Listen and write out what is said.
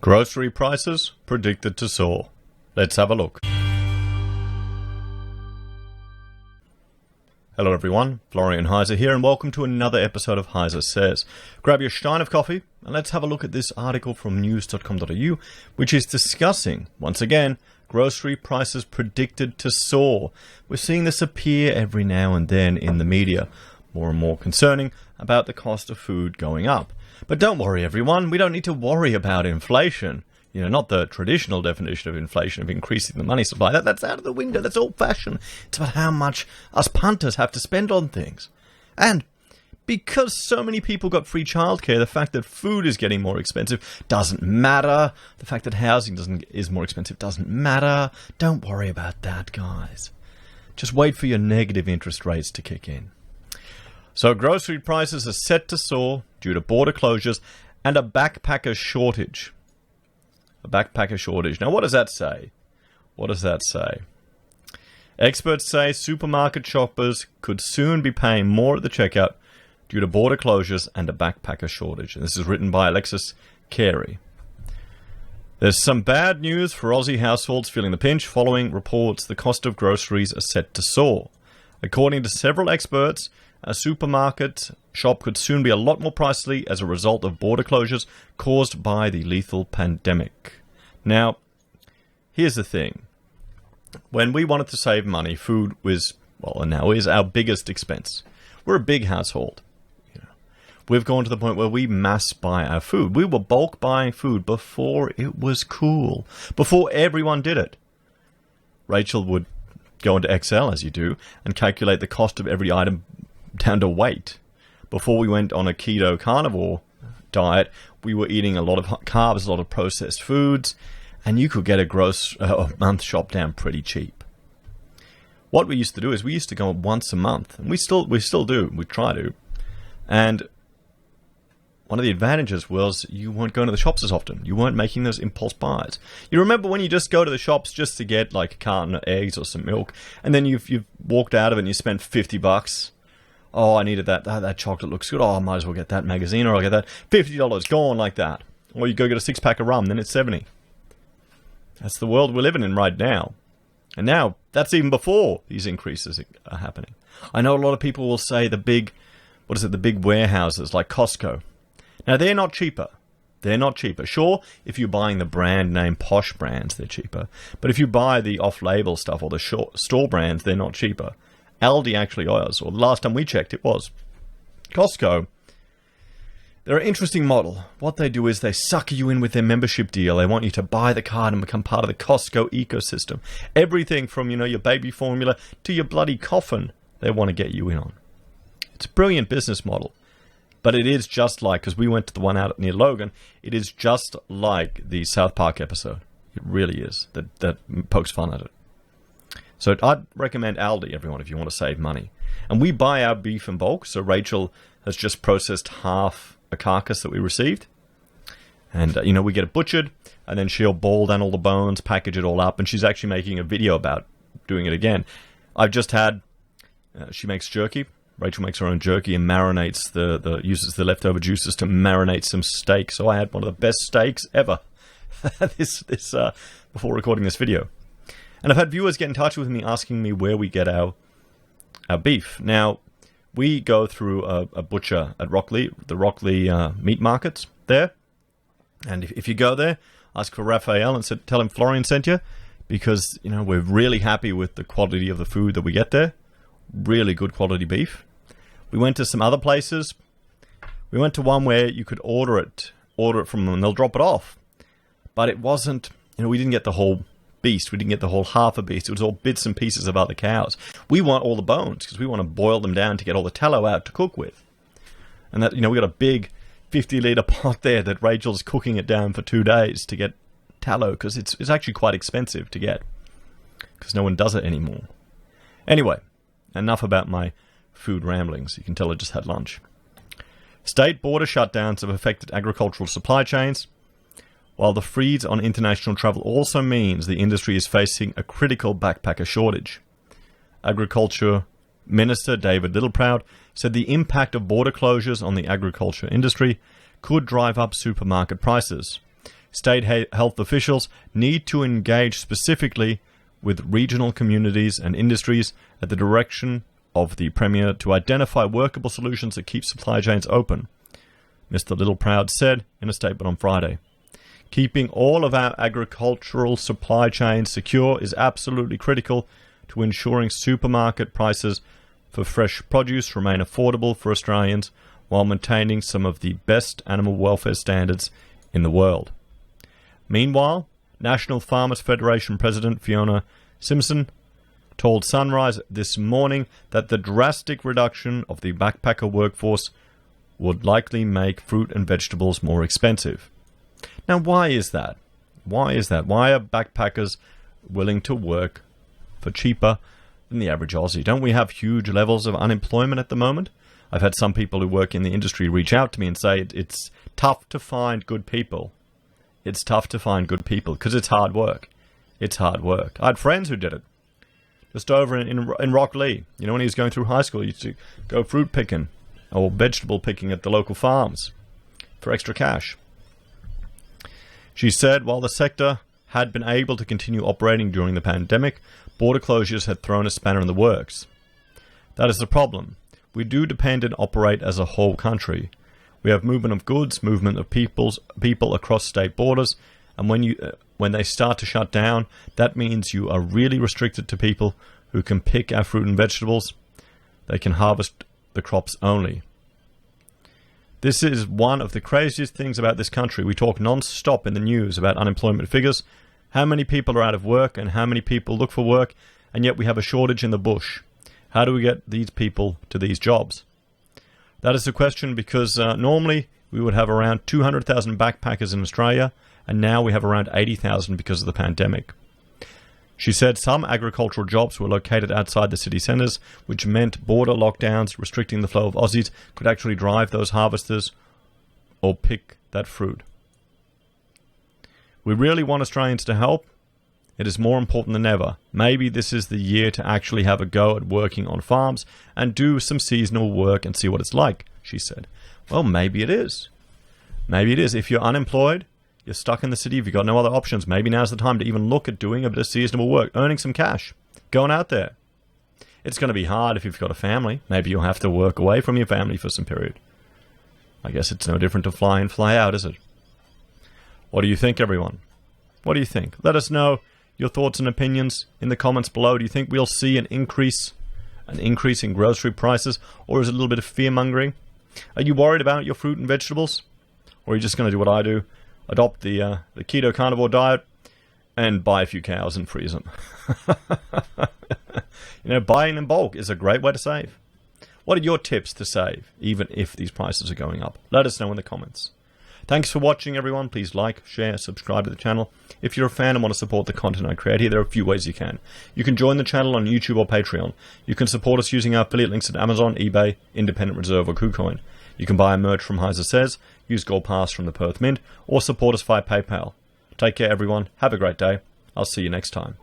Grocery prices predicted to soar. Let's have a look. Hello everyone, Florian.heise here, and welcome to another episode of HeiseSays. Grab your stein of coffee and let's have a look at this article from news.com.au, which is discussing, once again, grocery prices predicted to soar. We're seeing this appear every now and then in the media, more and more concerning about the cost of food going up. But don't worry everyone, we don't need to worry about inflation. You know, not the traditional definition of inflation of increasing the money supply. That's out of the window. That's old-fashioned. It's about how much us punters have to spend on things. And because so many people got free childcare, the fact that food is getting more expensive doesn't matter. The fact that housing is more expensive doesn't matter. Don't worry about that, guys. Just wait for your negative interest rates to kick in. So grocery prices are set to soar due to border closures and a backpacker shortage. A backpacker shortage. Now, what does that say? What does that say? Experts say supermarket shoppers could soon be paying more at the checkout due to border closures and a backpacker shortage. And this is written by Alexis Carey. There's some bad news for Aussie households feeling the pinch following reports the cost of groceries are set to soar. According to several experts, a supermarket shop could soon be a lot more pricey as a result of border closures caused by the lethal pandemic. Now, here's the thing. When we wanted to save money, food was, well, and now is our biggest expense. We're a big household. We've gone to the point where we mass buy our food. We were bulk buying food before it was cool, before everyone did it. Rachel would go into Excel, as you do, and calculate the cost of every item down to weight. Before we went on a keto carnivore diet, we were eating a lot of carbs, a lot of processed foods, and you could get a month shop down pretty cheap. What we used to do is we used to go once a month, and we still do. We try to. And one of the advantages was you weren't going to the shops as often. You weren't making those impulse buys. You remember when you just go to the shops just to get like a carton of eggs or some milk, and then you've walked out of it and you spent $50. Oh, I needed that. That chocolate looks good. Oh, I might as well get that magazine, or I'll get that. $50 gone like that. Or you go get a six-pack of rum, then it's $70. That's the world we're living in right now. And now, that's even before these increases are happening. I know a lot of people will say the big warehouses like Costco. Now, they're not cheaper. They're not cheaper. Sure, if you're buying the brand name posh brands, they're cheaper. But if you buy the off-label stuff or the store brands, they're not cheaper. Aldi actually was, or the last time we checked it was. Costco, they're an interesting model. What they do is they sucker you in with their membership deal. They want you to buy the card and become part of the Costco ecosystem. Everything from, your baby formula to your bloody coffin, they want to get you in on. It's a brilliant business model. But it is just like, because we went to the one out near Logan, it is just like the South Park episode. It really is. That pokes fun at it. So I'd recommend Aldi, everyone, if you want to save money. And we buy our beef in bulk, so Rachel has just processed half a carcass that we received. And, we get it butchered, and then she'll boil down all the bones, package it all up, and she's actually making a video about doing it again. I've just had, she makes jerky. Rachel makes her own jerky and marinates uses the leftover juices to marinate some steak. So I had one of the best steaks ever before recording this video. And I've had viewers get in touch with me asking me where we get our beef. Now, we go through a butcher at Rockley, the Rockley meat markets there. And if you go there, ask for Raphael and tell him Florian sent you, because we're really happy with the quality of the food that we get there. Really good quality beef. We went to some other places. We went to one where you could order it from them and they'll drop it off. But it wasn't, we didn't get the whole beast. We didn't get the whole half a beast. It was all bits and pieces of other cows. We want all the bones because we want to boil them down to get all the tallow out to cook with. And that, we got a big 50-litre pot there that Rachel's cooking it down for 2 days to get tallow, because it's actually quite expensive to get because no one does it anymore. Anyway, enough about my food ramblings. You can tell I just had lunch. State border shutdowns have affected agricultural supply chains, while the freeze on international travel also means the industry is facing a critical backpacker shortage. Agriculture Minister David Littleproud said the impact of border closures on the agriculture industry could drive up supermarket prices. State health officials need to engage specifically with regional communities and industries at the direction of the Premier to identify workable solutions that keep supply chains open, Mr. Littleproud said in a statement on Friday. Keeping all of our agricultural supply chains secure is absolutely critical to ensuring supermarket prices for fresh produce remain affordable for Australians while maintaining some of the best animal welfare standards in the world. Meanwhile, National Farmers Federation President Fiona Simpson told Sunrise this morning that the drastic reduction of the backpacker workforce would likely make fruit and vegetables more expensive. Now, why is that? Why are backpackers willing to work for cheaper than the average Aussie? Don't we have huge levels of unemployment at the moment? I've had some people who work in the industry reach out to me and say it's tough to find good people. It's tough to find good people because it's hard work. It's hard work. I had friends who did it. Just over in Rocklea. You know, when he was going through high school, he used to go fruit picking or vegetable picking at the local farms for extra cash. She said while the sector had been able to continue operating during the pandemic, border closures had thrown a spanner in the works. That is the problem. We do depend and operate as a whole country. We have movement of goods, movement of people across state borders, and when they start to shut down, that means you are really restricted to people who can pick our fruit and vegetables. They can harvest the crops only. This is one of the craziest things about this country. We talk non-stop in the news about unemployment figures, how many people are out of work and how many people look for work, and yet we have a shortage in the bush. How do we get these people to these jobs? That is the question because normally we would have around 200,000 backpackers in Australia, and now we have around 80,000 because of the pandemic. She said some agricultural jobs were located outside the city centres, which meant border lockdowns restricting the flow of Aussies could actually drive those harvesters or pick that fruit. We really want Australians to help. It is more important than ever. Maybe this is the year to actually have a go at working on farms and do some seasonal work and see what it's like, she said. Well, maybe it is. Maybe it is. If you're unemployed, you're stuck in the city, if you've got no other options, maybe now's the time to even look at doing a bit of seasonal work, earning some cash, going out there. It's going to be hard if you've got a family. Maybe you'll have to work away from your family for some period. I guess it's no different to fly in, fly out, is it? What do you think, everyone? What do you think? Let us know your thoughts and opinions in the comments below. Do you think we'll see an increase in grocery prices, or is it a little bit of fear-mongering? Are you worried about your fruit and vegetables? Or are you just going to do what I do? Adopt the keto carnivore diet and buy a few cows and freeze them. You know, buying in bulk is a great way to save. What are your tips to save, even if these prices are going up? Let us know in the comments. Thanks for watching, everyone. Please like, share, subscribe to the channel. If you're a fan and want to support the content I create here, there are a few ways you can. You can join the channel on YouTube or Patreon. You can support us using our affiliate links at Amazon, eBay, Independent Reserve, or Kucoin. You can buy our merch from HeiseSays, use Gold Pass from the Perth Mint, or support us via PayPal. Take care, everyone. Have a great day. I'll see you next time.